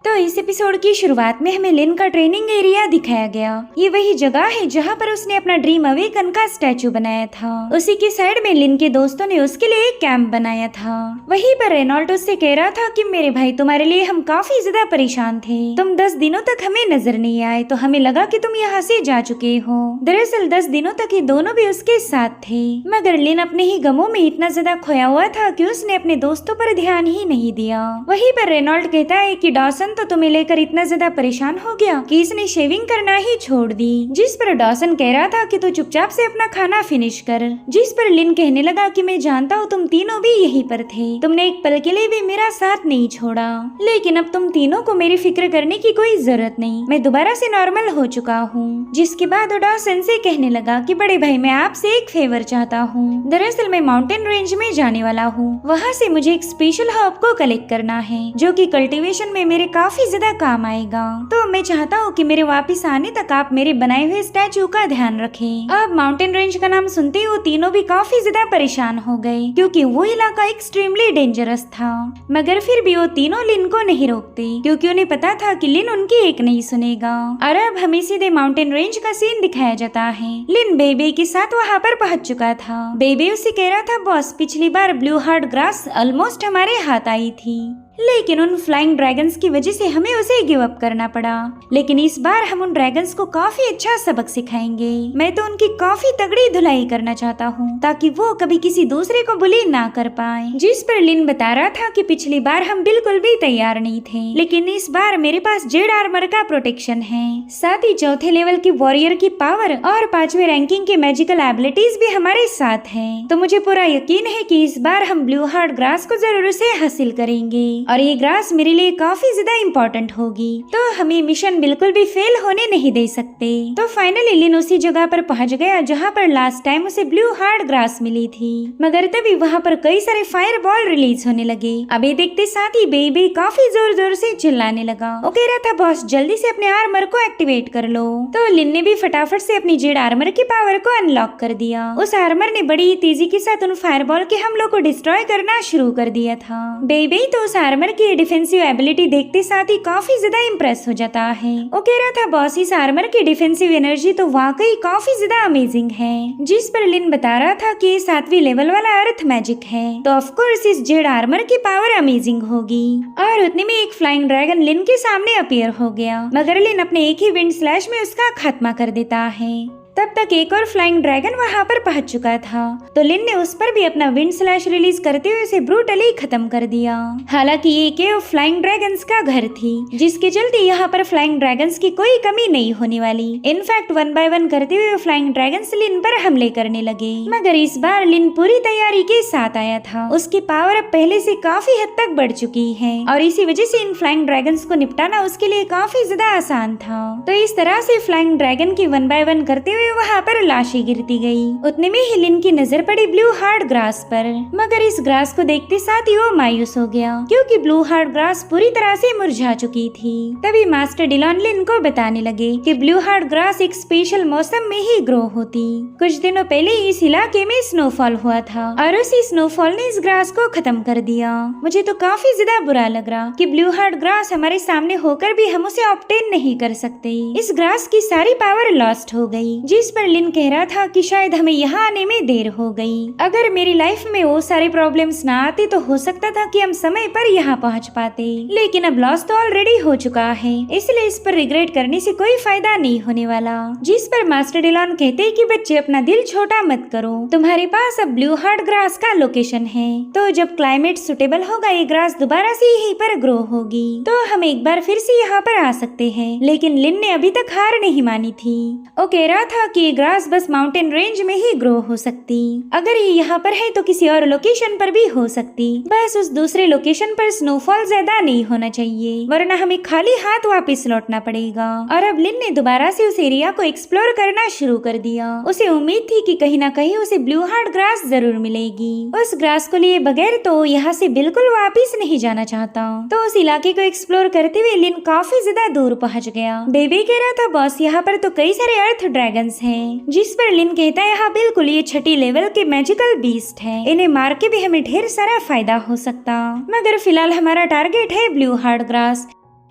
तो इस एपिसोड की शुरुआत में हमें लिन का ट्रेनिंग एरिया दिखाया गया। ये वही जगह है जहाँ पर उसने अपना ड्रीम अवेकन का स्टैचू बनाया था। उसी की साइड में लिन के दोस्तों ने उसके लिए एक कैंप बनाया था। वहीं पर रेनॉल्ट उससे कह रहा था कि मेरे भाई, तुम्हारे लिए हम काफी ज्यादा परेशान थे। तुम 10 दिनों तक हमें नजर नहीं आए तो हमें लगा कि तुम यहाँ से जा चुके हो। दरअसल 10 दिनों तक ये दोनों भी उसके साथ थे, मगर लिन अपने ही गमों में इतना ज्यादा खोया हुआ था कि उसने अपने दोस्तों पर ध्यान ही नहीं दिया। वहीं पर रेनॉल्ट कहता है कि डॉसन तो तुम्हें लेकर इतना ज्यादा परेशान हो गया कि इसने शेविंग करना ही छोड़ दी। जिस पर डॉसन कह रहा था कि तू चुपचाप से अपना खाना फिनिश कर। जिस पर लिन कहने लगा कि मैं जानता हूँ तुम तीनों भी यहीं पर थे, तुमने एक पल के लिए भी मेरा साथ नहीं छोड़ा, लेकिन अब तुम तीनों को मेरी फिक्र करने की कोई जरूरत नहीं, मैं दोबारा से नॉर्मल हो चुका हूँ। जिसके बाद डॉसन से कहने लगा कि बड़े भाई, मैं आपसे एक फेवर चाहता हूँ। दरअसल मैं माउंटेन रेंज में जाने वाला हूँ, वहाँ से मुझे एक स्पेशल हर्ब को कलेक्ट करना है जो कि कल्टीवेशन में मेरे काफी ज्यादा काम आएगा। तो मैं चाहता हूँ कि मेरे वापस आने तक आप मेरे बनाए हुए स्टैचू का ध्यान रखें। अब माउंटेन रेंज का नाम सुनते ही वो तीनों भी काफी ज्यादा परेशान हो गए क्योंकि वो इलाका एक्सट्रीमली डेंजरस था, मगर फिर भी वो तीनों लिन को नहीं रोकते क्योंकि उन्हें पता था कि लिन उनकी एक नहीं सुनेगा। और अब हमें सीधे माउंटेन रेंज का सीन दिखाया जाता है। लिन बेबे के साथ वहाँ पर पहुँच चुका था। बेबे उसे कह रहा था, बॉस पिछली बार ब्लू हार्ट ग्रास ऑलमोस्ट हमारे हाथ आई थी, लेकिन उन फ्लाइंग ड्रैगन्स की वजह से हमें उसे गिव अप करना पड़ा, लेकिन इस बार हम उन ड्रैगन्स को काफी अच्छा सबक सिखाएंगे। मैं तो उनकी काफी तगड़ी धुलाई करना चाहता हूँ ताकि वो कभी किसी दूसरे को बुली ना कर पाए। जिस पर लिन बता रहा था कि पिछली बार हम बिल्कुल भी तैयार नहीं थे, लेकिन इस बार मेरे पास जेड आर्मर का प्रोटेक्शन है, साथ ही चौथे लेवल की वॉरियर की पावर और 5वें रैंकिंग के मैजिकल एबिलिटीज भी हमारे साथ है। तो मुझे पूरा यकीन है कि इस बार हम ब्लू हार्ट ग्रास को जरूर से हासिल करेंगे और ये ग्रास मेरे लिए काफी ज्यादा इम्पोर्टेंट होगी, तो हमें मिशन बिल्कुल भी फेल होने नहीं दे सकते। तो फाइनली लिन उसी जगह पर पहुंच गया जहां पर लास्ट टाइम उसे ब्लू हार्ट ग्रास मिली थी, मगर तभी वहां पर कई सारे फायर बॉल रिलीज होने लगे। अभी देखते साथ ही बेबी काफी जोर जोर से चिल्लाने लगा। वो कह रहा था, बॉस जल्दी से अपने आर्मर को एक्टिवेट कर लो। तो लिन ने भी फटाफट से अपनी जेड आर्मर की पावर को अनलॉक कर दिया। उस आर्मर ने बड़ी तेजी के साथ उन फायर बॉल के हमलों को डिस्ट्रॉय करना शुरू कर दिया था। बेबी तो उस आर्मर की डिफेंसिव एबिलिटी देखते साथ ही काफी ज्यादा इम्प्रेस हो जाता है। वो कह रहा था, बॉस इस आर्मर की डिफेंसिव एनर्जी तो वाकई काफी ज्यादा अमेजिंग है। जिस पर लिन बता रहा था कि 7वीं लेवल वाला अर्थ मैजिक है, तो ऑफ कोर्स इस जेड आर्मर की पावर अमेजिंग होगी। और उतने में एक फ्लाइंग ड्रैगन लिन के सामने अपीयर हो गया, मगर लिन अपने एक ही विंड स्लैश में उसका खात्मा कर देता है। तब तक एक और फ्लाइंग ड्रैगन वहां पर पहुंच चुका था, तो लिन ने उस पर भी अपना विंड स्लैश रिलीज करते हुए उसे ब्रूटली खत्म कर दिया। हालांकि ये केव फ्लाइंग ड्रैगन्स का घर थी, जिसके चलते यहाँ पर फ्लाइंग ड्रैगन्स की कोई कमी नहीं होने वाली। इनफैक्ट 1 बाय 1 करते हुए फ्लाइंग ड्रैगन्स लिन पर हमले करने लगे, मगर इस बार लिन पूरी तैयारी के साथ आया था। उसकी पावर अब पहले से काफी हद तक बढ़ चुकी है और इसी वजह से इन फ्लाइंग ड्रैगन्स को निपटाना उसके लिए काफी ज्यादा आसान था। तो इस तरह से फ्लाइंग ड्रैगन की 1 बाय 1 करते हुए वहाँ पर लाशें गिरती गई। उतने में ही लिन की नजर पड़ी ब्लू हार्ट ग्रास पर, मगर इस ग्रास को देखते साथ ही वो मायूस हो गया क्योंकि ब्लू हार्ट ग्रास पूरी तरह से मुरझा चुकी थी। तभी मास्टर डिलॉन लिन को बताने लगे कि ब्लू हार्ट ग्रास एक स्पेशल मौसम में ही ग्रो होती। कुछ दिनों पहले इस इलाके में स्नोफॉल हुआ था और उसी स्नोफॉल ने इस ग्रास को खत्म कर दिया। मुझे तो काफी ज्यादा बुरा लग रहा कि ब्लू हार्ट ग्रास हमारे सामने होकर भी हम उसे ऑब्टेन नहीं कर सकते। इस ग्रास की सारी पावर लॉस्ट हो गई। जिस पर लिन कह रहा था कि शायद हमें यहाँ आने में देर हो गई। अगर मेरी लाइफ में वो सारे प्रॉब्लम्स ना आते तो हो सकता था कि हम समय पर यहाँ पहुँच पाते, लेकिन अब लॉस तो ऑलरेडी हो चुका है, इसलिए इस पर रिग्रेट करने से कोई फायदा नहीं होने वाला। जिस पर मास्टर डिलॉन कहते कि बच्चे अपना दिल छोटा मत करो, तुम्हारे पास अब ब्लू हार्ट ग्रास का लोकेशन है, तो जब क्लाइमेट सुटेबल होगा ये ग्रास दोबारा से यहीं पर ग्रो होगी, तो हम एक बार फिर से यहाँ पर आ सकते हैं। लेकिन लिन ने अभी तक हार नहीं मानी थी। वो कह रहा था कि ग्रास बस माउंटेन रेंज में ही ग्रो हो सकती, अगर ये यहाँ पर है तो किसी और लोकेशन पर भी हो सकती, बस उस दूसरे लोकेशन पर स्नोफॉल ज्यादा नहीं होना चाहिए, वरना हमें खाली हाथ वापस लौटना पड़ेगा। और अब लिन ने दोबारा से उस एरिया को एक्सप्लोर करना शुरू कर दिया। उसे उम्मीद थी कि कहीं ना कहीं उसे ब्लू हार्ट ग्रास जरूर मिलेगी। उस ग्रास को लिए बगैर तो यहाँ से बिल्कुल वापिस नहीं जाना चाहता। तो उस इलाके को एक्सप्लोर करते हुए लिन काफी ज्यादा दूर पहुँच गया। बेबी कह रहा था, बॉस यहाँ पर तो कई सारे अर्थ ड्रैगन्स हैं। जिस पर लिन कहता है, यहाँ बिल्कुल ये 6ठी लेवल के मैजिकल बीस्ट है, इन्हें मार के भी हमें ढेर सारा फायदा हो सकता, मगर फिलहाल हमारा टारगेट है ब्लू हार्ट ग्रास।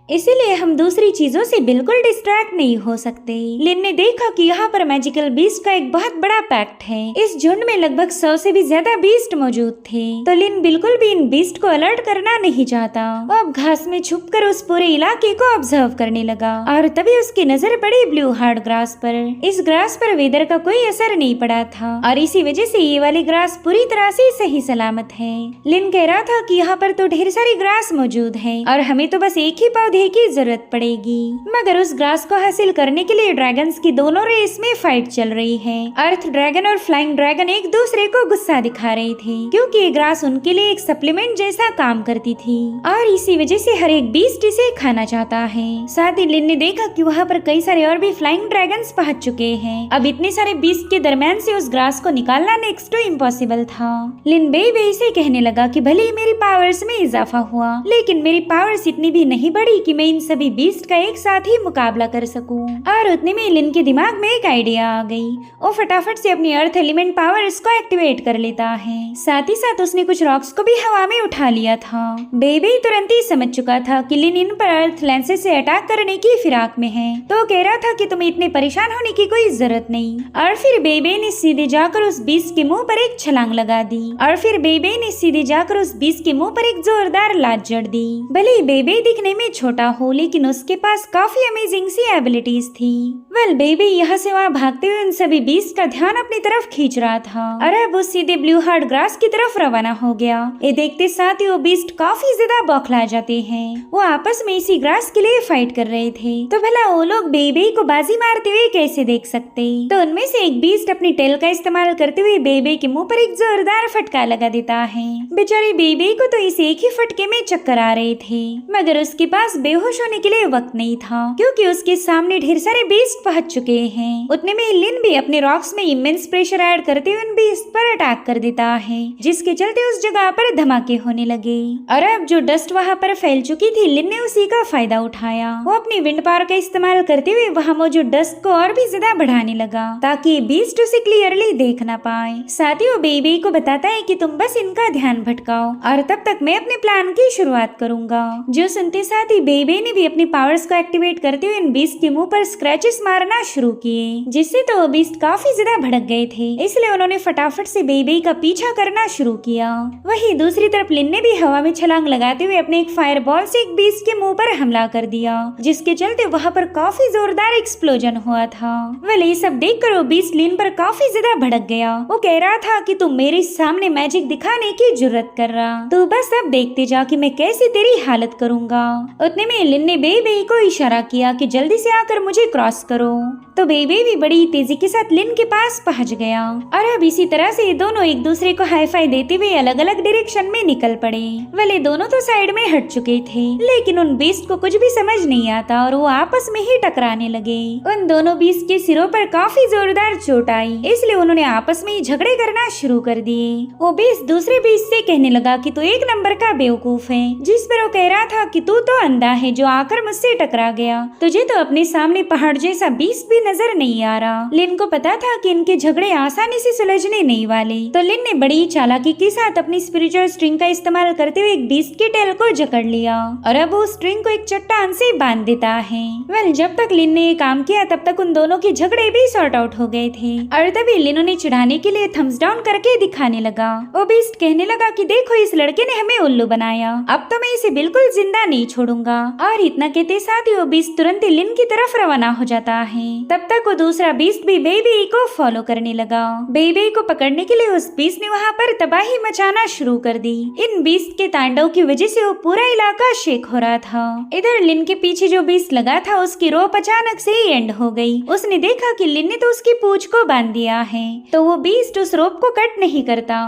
इसीलिए हम दूसरी चीजों से बिल्कुल डिस्ट्रैक्ट नहीं हो सकते। लिन ने देखा कि यहाँ पर मैजिकल बीस्ट का एक बहुत बड़ा पैक्ट है। इस झुंड में लगभग 100 से भी ज्यादा बीस्ट मौजूद थे, तो लिन बिल्कुल भी इन बीस्ट को अलर्ट करना नहीं चाहता। वो अब घास में छुपकर उस पूरे इलाके को ऑब्जर्व करने लगा और तभी उसकी नजर पड़ी ब्लू हार्ड ग्रास पर। इस ग्रास पर वेदर का कोई असर नहीं पड़ा था और इसी वजह से ये वाली ग्रास पूरी तरह से सही सलामत है। लिन कह रहा था कि यहाँ पर तो ढेर सारी ग्रास मौजूद है और हमें तो बस एक ही पौधे की जरूरत पड़ेगी, मगर उस ग्रास को हासिल करने के लिए ड्रैगन्स की दोनों रेस में फाइट चल रही है। अर्थ ड्रैगन और फ्लाइंग ड्रैगन एक दूसरे को गुस्सा दिखा रहे थे क्योंकि ये ग्रास उनके लिए एक सप्लीमेंट जैसा काम करती थी और इसी वजह से हर एक बीस्ट इसे खाना चाहता है। साथ ही लिन ने देखा कि वहाँ पर कई सारे और भी फ्लाइंग ड्रैगन्स पहुंच चुके हैं। अब इतने सारे बीस्ट के दरम्यान से उस ग्रास को निकालना नेक्स्ट टू इम्पॉसिबल था। लिन बेई से कहने लगा कि भले ही मेरी पावर्स में इजाफा हुआ, लेकिन मेरी पावर्स इतनी भी नहीं बढ़ी कि मैं इन सभी बीस्ट का एक साथ ही मुकाबला कर सकूं। और उतने में लिन के दिमाग में एक आइडिया आ गई। वो फटाफट से अपनी अर्थ एलिमेंट पावर्स को एक्टिवेट कर लेता है। साथ ही साथ उसने कुछ रॉक्स को भी हवा में उठा लिया था। बेबी तुरंत ही समझ चुका था कि लिन इन पर अर्थ लेंसेज से अटैक करने की फिराक में है, तो कह रहा था कि तुम्हें इतने परेशान होने की कोई जरूरत नहीं। और फिर बेबी ने सीधे जाकर उस बीस्ट के मुंह पर एक छलांग लगा दी और फिर बेबी ने सीधे जाकर उस बीस्ट के मुंह पर एक जोरदार लात जड़ दी। भले ही बेबी दिखने में छोटा हो, लेकिन उसके पास काफी अमेजिंग सी एबिलिटीज थी। वेल बेबी यहाँ से वहाँ भागते हुए उन सभी बीस्ट का ध्यान अपनी तरफ खींच रहा था और अब वो सीधे ब्लू हार्ड ग्रास की तरफ रवाना हो गया। ये देखते साथ ही वो बीस्ट काफी ज्यादा बौखला जाते हैं। वो आपस में इसी ग्रास के लिए फाइट कर रहे थे, तो भला वो लोग बेबी को बाजी मारते हुए कैसे देख सकते। तो उनमें से एक बीस्ट अपनी टेल का इस्तेमाल करते हुए बेबी के मुंह पर एक जोरदार फटका लगा देता है। बेचारी बेबी को तो इस एक ही फटके में चक्कर आ रहे थे, मगर उसके पास बेहोश होने के लिए वक्त नहीं था क्योंकि उसके सामने ढेर सारे बीस्ट पहुंच चुके हैं। उतने में लिन भी अपने रॉक्स में इमेंस प्रेशर ऐड करते हुए उन बीस्ट पर अटैक कर देता है, जिसके चलते उस जगह पर धमाके होने लगे। और अब जो डस्ट वहाँ पर फैल चुकी थी, लिन ने उसी का फायदा उठाया। वो अपनी विंड पावर का इस्तेमाल करते हुए वहाँ मौजूद डस्ट को और भी ज्यादा बढ़ाने लगा ताकि बीस्ट उसे क्लियरली देख ना पाए। साथ ही वो बेबी को बताता है कि तुम बस इनका ध्यान भटकाओ और तब तक मैं अपने प्लान की शुरुआत करूंगा। जो सुनते साथ ही बेबी ने भी अपनी पावर्स को एक्टिवेट करते हुए इन बीस्ट के मुंह पर स्क्रैचेस मारना शुरू किए, जिससे तो वो बीस्ट काफी ज्यादा भड़क गए थे। इसलिए उन्होंने फटाफट से बेबी का पीछा करना शुरू किया। वहीं दूसरी तरफ लिन ने भी हवा में छलांग लगाते हुए अपने एक फायर बॉल से एक बीस्ट के मुंह पर हमला कर दिया, जिसके चलते वहाँ पर काफी जोरदार एक्सप्लोजन हुआ था। वेल ये सब देखकर वो बीस्ट लिन पर काफी ज्यादा भड़क गया। वो कह रहा था कि तुम मेरे सामने मैजिक दिखाने की जुर्रत कर रहा, तो बस अब देखते जा कि मैं कैसे तेरी हालत करूंगा। उतने में लिन ने बेबी को इशारा किया कि जल्दी से आकर मुझे क्रॉस करो, तो बेबी भी बड़ी तेजी के साथ लिन के पास पहुंच गया। और अब इसी तरह से दोनों एक दूसरे को हाई फाई देते हुए अलग अलग डायरेक्शन में निकल पड़े। वेल दोनों तो साइड में हट चुके थे, लेकिन उन बीस्ट को कुछ भी समझ नहीं आता और वो आपस में ही टकराने लगे। उन दोनों बीस्ट के सिरों पर काफी जोरदार चोट आई, इसलिए उन्होंने आपस में ही झगड़े करना शुरू कर दिए। वो बीस्ट दूसरे बीस्ट से कहने लगा कि तू एक नंबर का बेवकूफ है, जिस पर वो कह रहा था कि तू तो अंधा है जो आकर मुझसे टकरा गया, तुझे तो अपने सामने पहाड़ जैसा बीस्ट भी नजर नहीं आ रहा। लिन को पता था कि इनके झगड़े आसानी से सुलझने नहीं वाले, तो लिन ने बड़ी चालाकी के साथ अपनी स्पिरिचुअल स्ट्रिंग का इस्तेमाल करते हुए एक बीस्ट के टेल को जकड़ लिया और अब वो स्ट्रिंग को एक चट्टान से बांध देता है। वेल जब तक लिन ने ये काम किया तब तक उन दोनों के झगड़े भी सॉर्ट आउट हो गए थे और तभी लिन उन्हें चिढ़ाने के लिए थम्स डाउन करके दिखाने लगा। वो बीस्ट कहने लगा कि देखो इस लड़के ने हमें उल्लू बनाया, अब तो मैं इसे बिल्कुल जिंदा नहीं छोड़ूंगा। और इतना कहते साथ ही वो बीस्ट तुरंत ही लिन की तरफ रवाना हो जाता है। तब तक वो दूसरा बीस्ट भी बेबी को फॉलो करने लगा। बेबी को पकड़ने के लिए उस बीस्ट ने वहाँ पर तबाही मचाना शुरू कर दी। इन बीस्ट के तांडव की वजह से वो पूरा इलाका शेक हो रहा था। इधर लिन के पीछे जो बीस्ट लगा था उसकी रोप अचानक से ही एंड हो गई। उसने देखा कि लिन ने तो उसकी पूंछ को बांध दिया है, तो वो बीस्ट उस रोप को कट नहीं करता,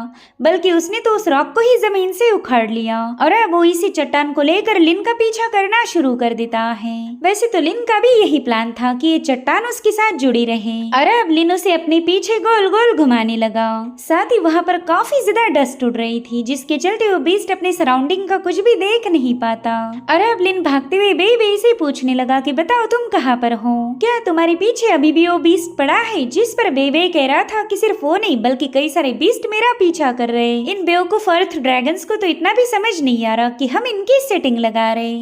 बल्कि उसने तो उस रॉक को ही जमीन से उखाड़ लिया और अब वो इसी चट्टान को लेकर लिन का पीछा करना शुरू कर देता है। वैसे तो लिन का भी यही प्लान था कि ये चट्टान उसके साथ जुड़ी रहे और अब लिन उसे अपने पीछे गोल गोल घुमाने लगा। साथ ही वहाँ पर काफी ज्यादा डस्ट उड़ रही थी, जिसके चलते वो बीस्ट अपने सराउंडिंग का कुछ भी देख नहीं पाता। और अब लिन भागते हुए बेबी से पूछने लगा कि बताओ तुम कहाँ पर हो, क्या तुम्हारे पीछे अभी भी वो बीस्ट पड़ा है? जिस पर बेबी कह रहा था कि सिर्फ वो नहीं बल्कि कई सारे बीस्ट मेरा पीछा कर रहे। इन बेवकूफ अर्थ ड्रैगन्स को तो इतना भी समझ नहीं आ रहा कि हम इनकी सेटिंग लगा रहे।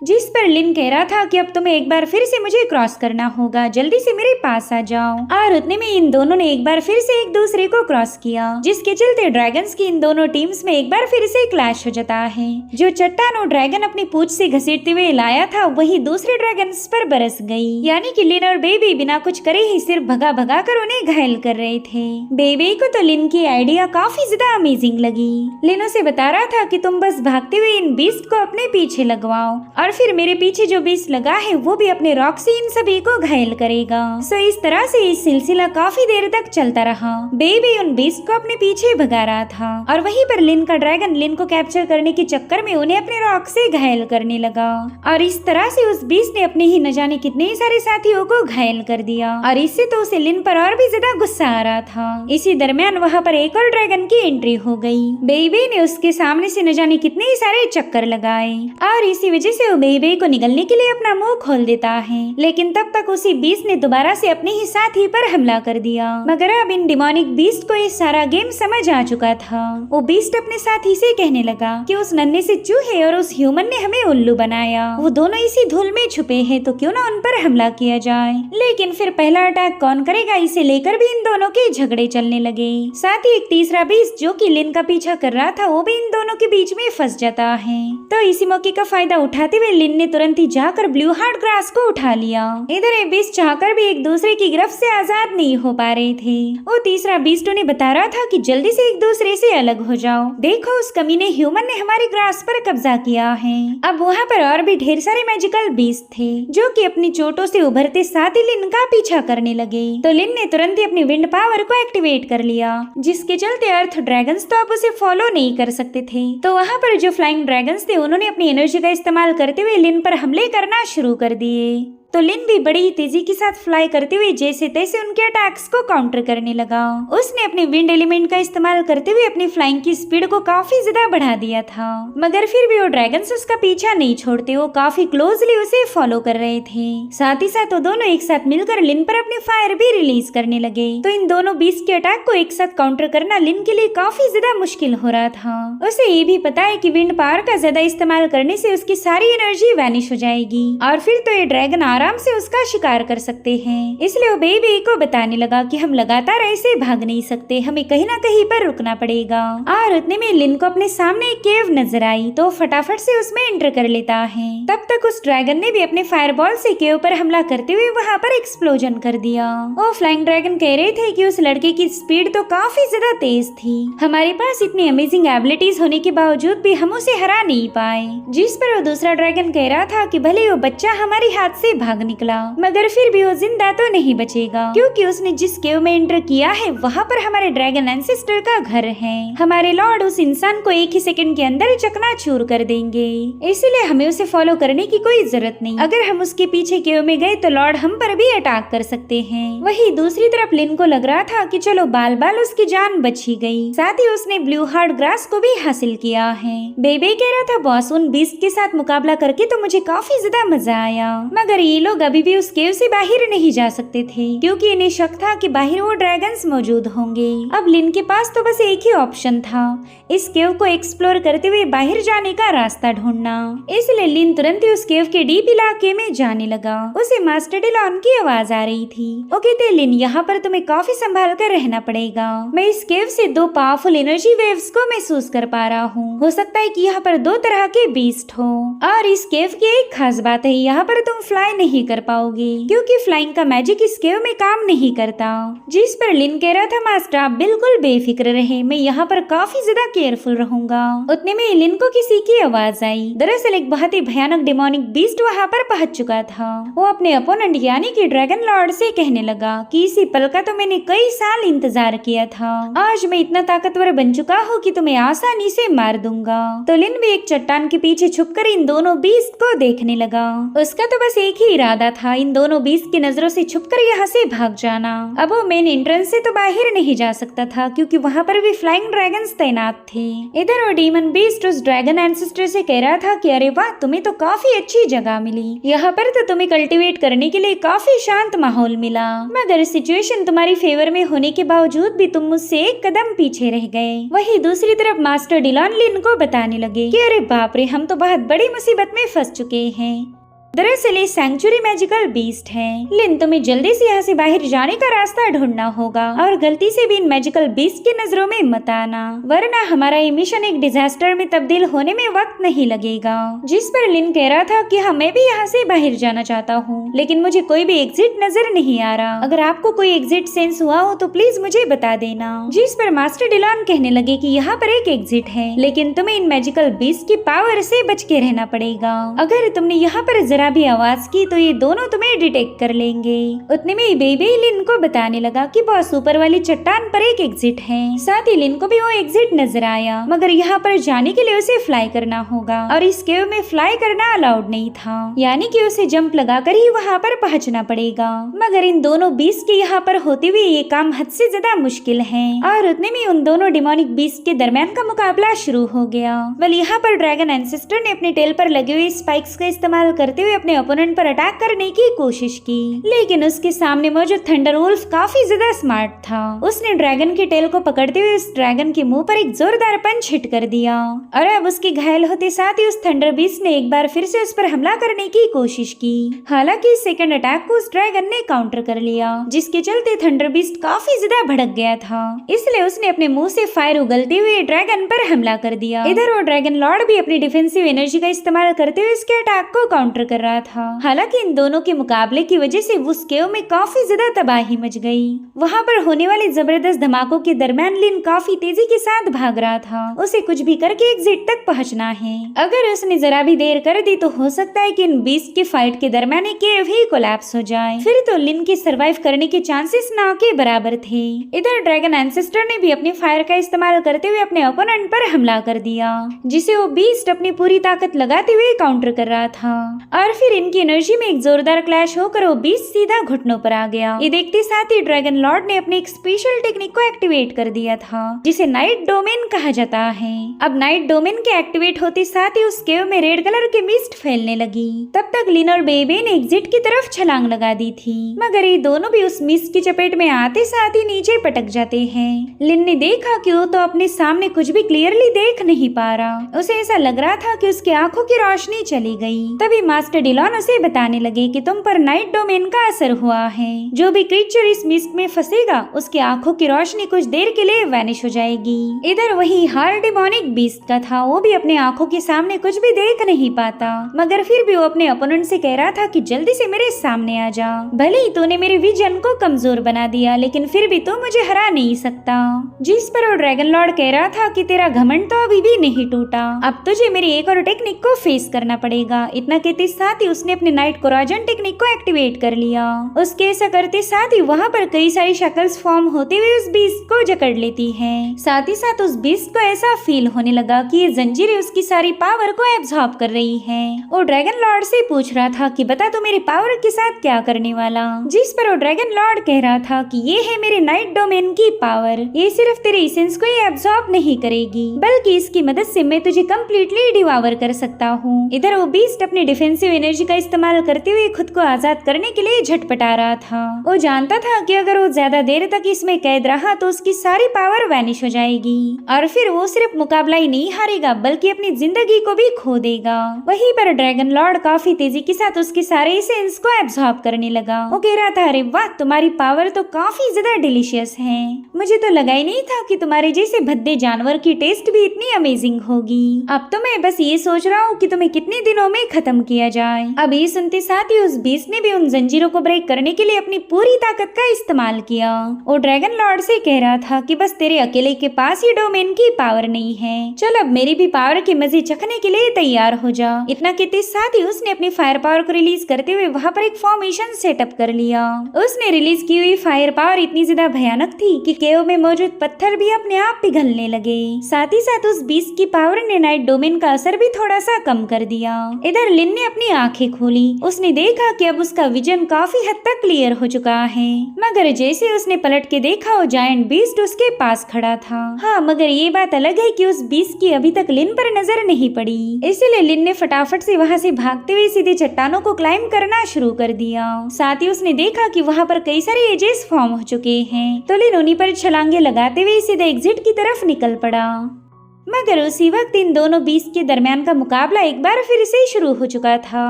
जिस पर लिन कह रहा था कि अब तुम्हें एक बार फिर से मुझे क्रॉस करना होगा, जल्दी से मेरे पास आ जाओ। और उतने में इन दोनों ने एक बार फिर से एक दूसरे को क्रॉस किया, जिसके चलते ड्रैगन्स की इन दोनों टीम्स में एक बार फिर से क्लैश हो जाता है। जो चट्टान और ड्रैगन अपनी पूंछ से घसीटते हुए लाया था वही दूसरे ड्रैगन्स पर बरस गई, यानी कि लिन और बेबी बिना कुछ करे ही सिर्फ भगा भगा कर उन्हें घायल कर रहे थे। बेबी को तो लिन की आइडिया काफी ज्यादा अमेजिंग लगी। लिन उसे बता रहा था कि तुम बस भागते हुए इन बीस्ट को अपने पीछे लगवाओ और फिर मेरे पीछे जो बीस्ट लगा है वो भी अपने रॉक से इन सभी को घायल करेगा। सो इस तरह से इस सिलसिला काफी देर तक चलता रहा। बेबी उन बीस्ट को अपने पीछे भगा रहा था और वहीं पर लिन का ड्रैगन लिन को कैप्चर करने के चक्कर में उन्हें अपने रॉक से घायल करने लगा और इस तरह से उस बीस्ट ने अपने ही न जाने कितने ही सारे साथियों को घायल कर दिया और इससे तो उसे लिन पर और भी ज्यादा गुस्सा आ रहा था। इसी दरमियान वहाँ पर एक और ड्रैगन की एंट्री हो गई। बेबी ने उसके सामने से न जाने कितने ही सारे चक्कर लगाए और इसी वजह से वो बेबी को निगलने के लिए अपना मुंह खोल देता है, लेकिन तब तक उसी बीस्ट ने दोबारा से अपने ही साथी पर हमला कर दिया। मगर अब इन डिमोनिक बीस्ट को ये सारा गेम समझ आ चुका था। वो बीस्ट अपने साथी से कहने लगा कि उस नन्हे से चूहे और उस ह्यूमन ने हमें उल्लू बनाया, वो दोनों इसी धूल में छुपे हैं, तो क्यों ना उन पर हमला किया जाए। लेकिन फिर पहला अटैक कौन करेगा इसे लेकर भी इन दोनों के झगड़े चलने लगे। साथ ही एक तीसरा बीस्ट जो कि लिन का पीछा कर रहा था वो भी इन दोनों के बीच में फंस जाता है। तो इसी मौके का फायदा उठाते हुए लिन ने तुरंत ही जाकर ब्लू हार्ट ग्रास को उठा लिया। इधर ये बीस्ट चाहकर भी एक दूसरे की गिरफ्त से आजाद नहीं हो पा रहे थे। वो तीसरा बीस्ट उन्हें बता रहा था कि जल्दी से एक दूसरे से अलग हो जाओ, देखो उस कमीने ह्यूमन ने हमारी ग्रास पर कब्जा किया है। अब वहाँ पर और भी ढेर सारे मैजिकल बीस्ट थे जो कि अपनी चोटों से उभरते साथ ही लिन का पीछा करने लगे। तो लिन ने तुरंत ही अपनी विंड पावर को एक्टिवेट कर लिया, जिसके चलते अर्थ ड्रैगन्स तो अब उसे फॉलो नहीं कर सकते थे। तो वहाँ पर जो फ्लाइंग ड्रैगन्स थे उन्होंने अपनी एनर्जी का इस्तेमाल करते हुए लिन पर हमले करना शुरू कर दिए। तो लिन भी बड़ी ही तेजी के साथ फ्लाई करते हुए जैसे तैसे उनके अटैक्स को काउंटर करने लगा। उसने अपने विंड एलिमेंट का इस्तेमाल करते हुए अपनी फ्लाइंग की स्पीड को काफी ज्यादा बढ़ा दिया था, मगर फिर भी वो ड्रैगन्स उसका पीछा नहीं छोड़ते, वो काफी क्लोजली उसे फॉलो कर रहे थे। साथ ही साथ वो दोनों एक साथ मिलकर लिन पर अपनी फायर भी रिलीज करने लगे। तो इन दोनों बीस्ट के अटैक को एक साथ काउंटर करना लिन के लिए काफी ज्यादा मुश्किल हो रहा था। उसे ये भी पता है कि विंड पावर का ज्यादा इस्तेमाल करने से उसकी सारी एनर्जी वैनिश हो जाएगी और फिर तो ये ड्रैगन आराम से उसका शिकार कर सकते हैं। इसलिए वो बेबी को बताने लगा कि हम लगातार ऐसे भाग नहीं सकते, हमें कहीं ना कहीं पर रुकना पड़ेगा। और उतने में लिन को अपने सामने एक केव नजर आई तो फटाफट से उसमें एंटर कर लेता है। तब तक उस ड्रैगन ने भी अपने फायरबॉल से केव पर हमला करते हुए वहाँ पर एक्सप्लोजन कर दिया। वो फ्लाइंग ड्रैगन कह रहे थे कि उस लड़के की स्पीड तो काफी ज्यादा तेज थी, हमारे पास इतनी अमेजिंग एबिलिटीज होने के बावजूद भी हम उसे हरा नहीं पाए। जिस पर वो दूसरा ड्रैगन कह रहा था कि भले वो बच्चा हमारे हाथ से भाग निकला मगर फिर भी वो जिंदा तो नहीं बचेगा, क्योंकि उसने जिस केव में एंटर किया है वहाँ पर हमारे ड्रैगन एंसेस्टर का घर है। हमारे लॉर्ड उस इंसान को एक ही सेकंड के अंदर चकनाचूर कर देंगे, इसलिए हमें उसे फॉलो करने की कोई जरूरत नहीं। अगर हम उसके पीछे केव में गए तो लॉर्ड हम पर भी अटैक कर सकते हैं। वही दूसरी तरफ लिन को लग रहा था कि चलो बाल बाल उसकी जान बची गई, साथ ही उसने ब्लू हार्ट ग्रास को भी हासिल किया है। बेबी कह रहा था बॉस उन बीस्ट के साथ मुकाबला करके तो मुझे काफी ज्यादा मजा आया, मगर ये लोग अभी भी उस केव से बाहर नहीं जा सकते थे क्योंकि इन्हें शक था कि बाहर वो ड्रैगन्स मौजूद होंगे। अब लिन के पास तो बस एक ही ऑप्शन था, इस केव को एक्सप्लोर करते हुए बाहर जाने का रास्ता ढूंढना। इसलिए लिन तुरंत ही उस केव के डीप इलाके में जाने लगा। उसे मास्टर डिलॉन की आवाज आ रही थी। वो कहते लिन यहाँ पर तुम्हें काफी संभाल कर रहना पड़ेगा, मैं इस केव से 2 पावरफुल एनर्जी वेव्स को महसूस कर पा रहा हूँ। हो सकता है कि यहाँ पर 2 तरह के बीस्ट हो और इस केव की एक खास बात है, यहाँ पर तुम फ्लाई नहीं कर पाओगे क्योंकि फ्लाइंग का मैजिक इस केव में काम नहीं करता। जिस पर लिन कह रहा था मास्टर आप बिल्कुल बेफिक्र रहे, मैं यहाँ पर काफी ज्यादा केयरफुल रहूंगा। उतने में लिन को किसी की आवाज आई। दरअसल एक बहुत ही भयानक डिमोनिक बीस्ट वहाँ पर पहुंच चुका था। वो अपने अपोनेंट यानी कि ड्रैगन लॉर्ड से कहने लगा कि इसी पल का तो मैंने कई साल इंतजार किया था, आज मैं इतना ताकतवर बन चुका हूँ कि तुम्हें आसानी से मार दूंगा। तो लिन भी एक चट्टान के पीछे छुपकर इन दोनों बीस्ट को देखने लगा। उसका तो बस एक ही इरादा था इन दोनों बीस्ट की नजरों से छुपकर यहाँ से भाग जाना। अब वो मेन एंट्रेंस से तो बाहर नहीं जा सकता था क्योंकि वहाँ पर भी फ्लाइंग ड्रैगन्स तैनात थे। इधर वो डीमन बीस्ट उस ड्रैगन एंसेस्टर से कह रहा था कि अरे वाह, तुम्हें तो काफी अच्छी जगह मिली, यहाँ पर तो तुम्हें कल्टीवेट करने के लिए काफी शांत माहौल मिला, मगर सिचुएशन तुम्हारी फेवर में होने के बावजूद भी तुम मुझसे एक कदम पीछे रह गए। वहीं दूसरी तरफ मास्टर डिलॉन लिन को बताने लगे कि अरे बाप रे, हम तो बहुत बड़ी मुसीबत में फंस चुके हैं। दरअसल ये सैंक्चुरी मैजिकल बीस्ट है। लिन, तुम्हें जल्दी से यहाँ से बाहर जाने का रास्ता ढूंढना होगा और गलती से भी इन मैजिकल बीस्ट की नजरों में मत आना, वरना हमारा ये मिशन एक डिजास्टर में तब्दील होने में वक्त नहीं लगेगा। जिस पर लिन कह रहा था कि हाँ, मैं भी यहाँ से बाहर जाना चाहता हूँ, लेकिन मुझे कोई भी एग्जिट नजर नहीं आ रहा। अगर आपको कोई एग्जिट सेंस हुआ हो तो प्लीज मुझे बता देना। जिस पर मास्टर डिलॉन कहने लगे कि यहाँ पर एक एग्जिट है, लेकिन तुम्हें इन मैजिकल बीस्ट की पावर से बच के रहना पड़ेगा। अगर तुमने यहाँ पर जरा भी आवाज की तो ये दोनों तुम्हें डिटेक्ट कर लेंगे। उतने में बेबी लिन को बताने लगा कि बॉस, ऊपर वाली चट्टान पर एक एग्जिट है। साथ ही लिन को भी वो एग्जिट नजर आया, मगर यहाँ पर जाने के लिए उसे फ्लाई करना होगा और इस केव में फ्लाई करना अलाउड नहीं था, यानी कि उसे जंप लगाकर ही वहाँ पर पहुँचना पड़ेगा। मगर इन दोनों बीस्ट के यहाँ पर होते हुए ये काम हद से ज्यादा मुश्किल है और उतने में उन दोनों डिमोनिक बीस्ट के दरमियान का मुकाबला शुरू हो गया। वेल, यहाँ पर ड्रैगन एंसेस्टर ने अपने टेल पर लगे हुए स्पाइक्स का इस्तेमाल करते हुए अपने ओपोनेंट पर अटैक करने की कोशिश की, लेकिन उसके सामने मौजूद थंडर वुल्फ काफी ज्यादा स्मार्ट था। उसने ड्रैगन के टेल को पकड़ते हुए उस ड्रैगन के मुंह पर एक जोरदार पंच हिट कर दिया और अब उसके घायल होते साथ ही उस थंडर बीस्ट ने एक बार फिर से उस पर हमला करने की कोशिश की। हालांकि सेकंड अटैक को उस ड्रैगन ने काउंटर कर लिया, जिसके चलते थंडर बीस्ट काफी ज्यादा भड़क गया था, इसलिए उसने अपने मुंह से फायर उगलते हुए ड्रैगन पर हमला कर दिया। इधर वो ड्रैगन लॉर्ड भी अपनी डिफेंसिव एनर्जी का इस्तेमाल करते हुए इसके अटैक को काउंटर कर रहा था। हालांकि इन दोनों के मुकाबले की वजह से उस केव में काफी ज्यादा तबाही मच गई। वहाँ पर होने वाले जबरदस्त धमाकों के दरमियान लिन काफी तेजी के साथ भाग रहा था। उसे कुछ भी करके एग्जिट तक पहुँचना है। अगर उसने जरा भी देर कर दी तो हो सकता है कि इन बीस्ट के फाइट के दरमियान एक केव ही कोलैप्स हो जाए, फिर तो लिन के सरवाइव करने के चांसेस ना के बराबर थे। इधर ड्रैगन एंसेस्टर ने भी अपने फायर का इस्तेमाल करते हुए अपने ओपोनेंट पर हमला कर दिया, जिसे वो बीस्ट अपनी पूरी ताकत लगाते हुए काउंटर कर रहा था और फिर इनकी एनर्जी में एक जोरदार क्लैश होकर वो बीस्ट सीधा घुटनों पर आ गया। ये देखते साथ ही ड्रैगन लॉर्ड ने अपनी एक स्पेशल टेक्निक को एक्टिवेट कर दिया था, जिसे नाइट डोमेन कहा जाता है। अब नाइट डोमेन के एक्टिवेट होते साथ ही उस केव में रेड कलर की मिस्ट फैलने लगी। तब तक लिन और बेबी ने एग्जिट की तरफ छलांग लगा दी थी, मगर ये दोनों भी उस मिस्ट की चपेट में आते साथ ही नीचे पटक जाते हैं। लिन ने देखा कि वो तो अपने सामने कुछ भी क्लियरली देख नहीं पा रहा। उसे ऐसा लग रहा था कि उसकी आंखों की रोशनी चली गई। तभी मास्टर डिलॉन उसे बताने लगे कि तुम पर नाइट डोमेन का असर हुआ है। जो भी क्रीचर इस मिस्ट में फंसेगा उसकी आंखों की रोशनी कुछ देर के लिए वैनिश हो जाएगी। इधर वही हाल डिमोनिक बीस्ट का था। वो भी अपने आंखों के सामने कुछ भी देख नहीं पाता, मगर फिर भी वो अपने ओपोनेंट से कह रहा था कि जल्दी से मेरे सामने आ जा। भले ही तूने मेरे विजन को कमजोर बना दिया, लेकिन फिर भी तू मुझे हरा नहीं सकता। जिस पर वो ड्रैगन लॉर्ड कह रहा था कि तेरा घमंड तो अभी भी नहीं टूटा, अब तुझे मेरी एक और टेक्निक को फेस करना पड़ेगा। इतना कहते साथ ही उसने अपने नाइट कोराजन टेक्निक को एक्टिवेट कर लिया। उसके ऐसा करते साथ ही वहाँ पर कई सारी शक्ल्स फॉर्म होते हुए उस बीस्ट को जकड़ लेती हैं। साथ ही साथ उस बीस्ट को ऐसा फील होने लगा कि ये जंजीरें उसकी सारी पावर को एब्जॉर्ब कर रही हैं। वो ड्रैगन लॉर्ड से पूछ रहा था कि बता तो मेरी पावर के साथ क्या करने वाला। जिस पर वो ड्रैगन लॉर्ड कह रहा था कि ये है मेरे नाइट डोमेन की पावर, ये सिर्फ तेरे एसेंस को ही एब्जॉर्ब नहीं करेगी, बल्कि इसकी मदद से मैं तुझे कम्प्लीटली डिवावर कर सकता हूँ। इधर वो बीस्ट अपनी डिफेंसिव एनर्जी का इस्तेमाल करते हुए खुद को आजाद करने के लिए झटपटा रहा था। वो जानता था कि अगर वो ज्यादा देर तक इसमें कैद रहा तो उसकी सारी पावर वैनिश हो जाएगी और फिर वो सिर्फ मुकाबला ही नहीं हारेगा बल्कि अपनी जिंदगी को भी खो देगा। वहीं पर ड्रैगन लॉर्ड काफी तेजी के साथ उसके सारे एसेंस को एब्जॉर्ब करने लगा। वो कह रहा था, अरे वाह, तुम्हारी पावर तो काफी ज्यादा डिलीशियस है। मुझे तो लगा ही नहीं था कि तुम्हारे जैसे भद्दे जानवर की टेस्ट भी इतनी अमेजिंग होगी। अब तो मैं बस ये सोच रहा हूँ कि तुम्हें कितने दिनों में खत्म किया जाए। अब ये सुनते साथ ही उस बीस्ट ने भी उन जंजीरों को ब्रेक करने के लिए अपनी पूरी ताकत का इस्तेमाल किया। वो ड्रैगन लॉर्ड से कह रहा था कि बस तेरे अकेले के पास ही डोमेन की पावर नहीं है, चल अब मेरी भी पावर के मजे चखने के लिए तैयार हो जा। इतना कहते साथ ही उसने अपनी फायर पावर को रिलीज करते हुए वहाँ पर एक फॉर्मेशन सेटअप कर लिया। उसने रिलीज की हुई फायर पावर इतनी ज्यादा भयानक थी कि केव में मौजूद पत्थर भी अपने आप पिघलने लगे। साथ ही साथ उस बीस्ट की पावर ने नाइट डोमेन का असर भी थोड़ा सा कम कर दिया। इधर लिन ने अपनी आंखें खोली। उसने देखा कि अब उसका विजन काफी हद तक क्लियर हो चुका है। मगर जैसे उसने पलट के देखा वो जायंट बीस्ट उसके पास खड़ा था। हाँ, मगर ये बात अलग है कि उस बीस्ट की अभी तक लिन पर नजर नहीं पड़ी। इसलिए लिन ने फटाफट से वहाँ से भागते हुए सीधे चट्टानों को क्लाइंब करना शुरू कर दिया। साथ ही उसने देखा कि वहाँ पर कई सारे एजेस फॉर्म हो चुके हैं, तो लिन उन्हीं पर छलांगे लगाते हुए सीधे एग्जिट की तरफ निकल पड़ा। मगर उसी वक्त इन दोनों बीस्ट के दरमियान का मुकाबला एक बार फिर से शुरू हो चुका था,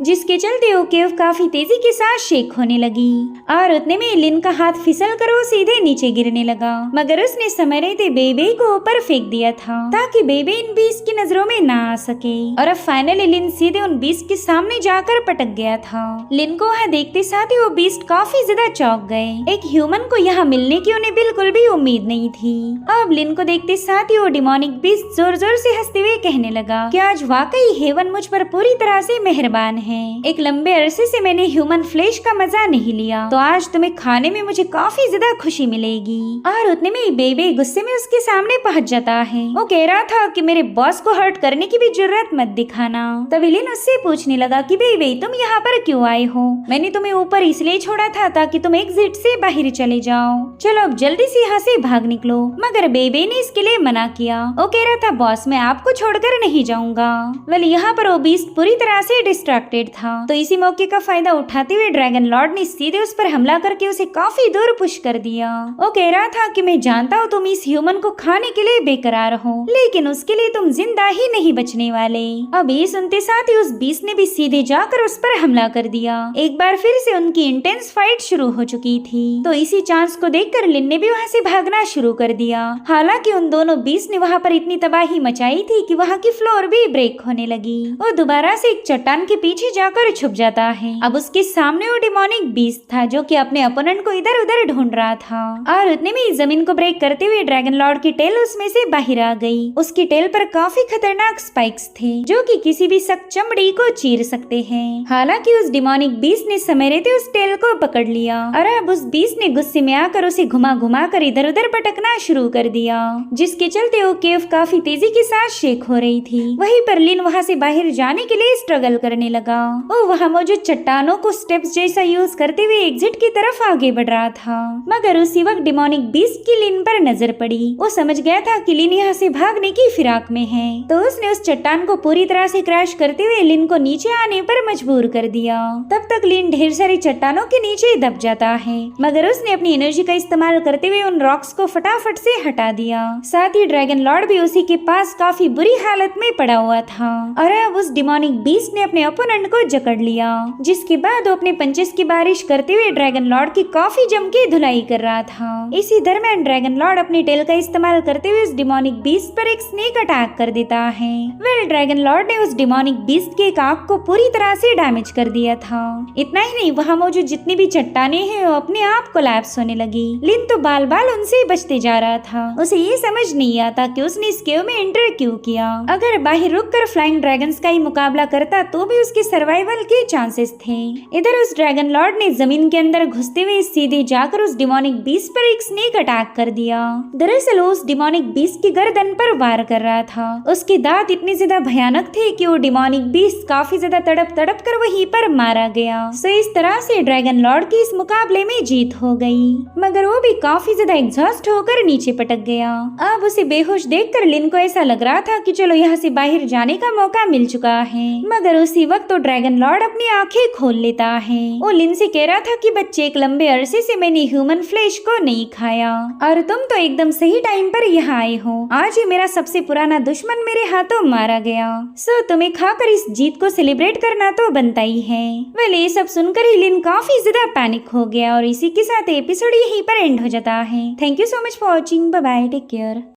जिसके चलते वो केव काफी तेजी के साथ शेक होने लगी और उतने में लिन का हाथ फिसल कर वो सीधे नीचे गिरने लगा। मगर उसने समय रहते बेबे को ऊपर फेंक दिया था ताकि बेबे इन बीस्ट की नजरों में ना आ सके। और अब फाइनली लिन सीधे उन बीस्ट के सामने जाकर पटक गया था। लिन को वहाँ देखते साथ ही वो बीस्ट काफी ज्यादा चौंक गए। एक ह्यूमन को यहाँ मिलने की उन्हें बिल्कुल भी उम्मीद नहीं थी। अब लिन को देखते साथ ही वो डिमोनिक बीस्ट जोर जोर से हंसते हुए कहने लगा कि आज वाकई हेवन मुझ पर पूरी तरह से मेहरबान है। एक लंबे अरसे से मैंने ह्यूमन फ्लेश का मजा नहीं लिया, तो आज तुम्हें खाने में मुझे काफी ज्यादा खुशी मिलेगी। और उतने में बेबे गुस्से में उसके सामने पहुंच जाता है। वो कह रहा था कि मेरे बॉस को हर्ट करने की भी जरूरत मत दिखाना। तभी लिन उससे पूछने लगा कि बेबे तुम यहाँ पर क्यों आए हो? मैंने तुम्हें ऊपर इसलिए छोड़ा था ताकि तुम एग्जिट से बाहर चले जाओ। चलो अब जल्दी से यहाँ से भाग निकलो। मगर बेबे ने इसके लिए मना किया। वो कह रहा था बॉस मैं आपको छोड़कर नहीं जाऊंगा। वेल यहाँ पर वो बीस्ट पूरी तरह से डिस्ट्रैक्टेड था, तो इसी मौके का फायदा उठाते हुए ड्रैगन लॉर्ड ने सीधे उस पर हमला करके उसे काफी दूर पुश कर दिया। वो कह रहा था कि मैं जानता हूँ तुम इस ह्यूमन को खाने के लिए बेकरार हो, लेकिन उसके लिए तुम जिंदा ही नहीं बचने वाले। अब ये सुनते साथ ही उस बीस्ट ने भी सीधे जाकर उस पर हमला कर दिया। एक बार फिर से उनकी इंटेंस फाइट शुरू हो चुकी थी, तो इसी चांस को देखकर लिन ने भी वहाँ से भागना शुरू कर दिया। हालांकि उन दोनों बीस्ट ने वहाँ पर इतनी तबाही मचाई थी कि वहाँ की फ्लोर भी ब्रेक होने लगी। वो दोबारा से एक चट्टान के पीछे जाकर छुप जाता है। अब उसके सामने वो डिमोनिक बीस्ट था जो कि अपने अपोनेंट को इधर उधर ढूंढ रहा था। और उतने में जमीन को ब्रेक करते हुए ड्रैगन लॉर्ड की टेल उसमें से बाहर आ गई। उसकी टेल पर काफी खतरनाक स्पाइक्स थे जो कि किसी भी सख्त चमड़ी को चीर सकते हैं। हालांकि उस डिमोनिक बीस्ट ने समय रहते उस टेल को पकड़ लिया और अब उस बीस्ट ने गुस्से में आकर उसे घुमा घुमा कर इधर उधर पटकना शुरू कर दिया, जिसके चलते वो केव काफी तेजी के साथ शेक हो रही थी। वहीं पर लिन वहाँ से बाहर जाने के लिए स्ट्रगल करने लगा। वो वहाँ मौजूद चट्टानों को स्टेप्स जैसा यूज करते हुए एग्जिट की तरफ आगे बढ़ रहा था। मगर उसी वक्त डिमोनिक बीस्ट की लिन पर नजर पड़ी। वो समझ गया था कि लिन यहाँ से भागने की फिराक में है, तो उसने उस चट्टान को पूरी तरह से क्रैश करते हुए लिन को नीचे आने पर मजबूर कर दिया। तब तक लिन ढेर सारी चट्टानों के नीचे दब जाता है, मगर उसने अपनी एनर्जी का इस्तेमाल करते हुए उन रॉक्स को फटाफट से हटा दिया। साथ ही ड्रैगन लॉर्ड भी उसी के पास काफी बुरी हालत में पड़ा हुआ था और अब उस डिमोनिक बीस्ट ने अपने ओपोनेंट को जकड़ लिया, जिसके बाद वो अपने पंचेस की बारिश करते हुए ड्रैगन लॉर्ड की काफी जम के धुलाई कर रहा था। इसी दरमियान ड्रैगन लॉर्ड अपनी टेल का इस्तेमाल करते हुए उस डिमोनिक बीस्ट पर एक स्नेक अटैक कर देता है। वेल ड्रैगन लॉर्ड ने उस डिमोनिक बीस्ट के एक आंख को पूरी तरह से डैमेज कर दिया था। इतना ही नहीं, वहाँ मौजूद जितनी भी चट्टाने हैं वो अपने आप कोलैप्स होने लगी। लिन तो बाल बाल उनसे बचते जा रहा था। उसे ये समझ नहीं आता कि उसने इस केव में एंटर क्यों किया। अगर बाहर रुककर फ्लाइंग ड्रैगन्स का ही मुकाबला करता तो भी उसके सर्वाइवल के चांसेस थे। इधर उस ड्रैगन लॉर्ड ने जमीन के अंदर घुसते हुए सीधे जाकर उस डिमोनिक बीस्ट पर एक स्नेक अटैक कर दिया। दरअसल उस डिमोनिक बीस्ट की गर्दन पर वार कर रहा था। उसके दांत इतने ज्यादा भयानक थे कि वो डिमोनिक बीस्ट काफी ज्यादा तड़प तड़प कर वहीं पर मारा गया। सो इस तरह से ड्रैगन लॉर्ड की इस मुकाबले में जीत हो गई, मगर वो भी काफी ज्यादा एग्जॉस्ट होकर नीचे पटक गया। अब उसे बेहोश देखकर लिन को ऐसा लग रहा था कि चलो यहाँ से बाहर जाने का मौका मिल चुका है। मगर उसी वक्त तो ड्रैगन लॉर्ड अपनी आंखें खोल लेता है। वो लिन से कह रहा था कि बच्चे, एक लंबे अरसे से मैंने ह्यूमन फ्लेश को नहीं खाया और तुम तो एकदम सही टाइम पर यहाँ आए हो। आज ही मेरा सबसे पुराना दुश्मन मेरे हाथों मारा गया, सो तुम्हें खाकर इस जीत को सेलिब्रेट करना तो बनता ही है। वेल ये सब सुनकर ही लिन काफी ज्यादा पैनिक हो गया और इसी के साथ एपिसोड यहीं पर एंड हो जाता है। Thank you so much for watching. Bye bye, take care.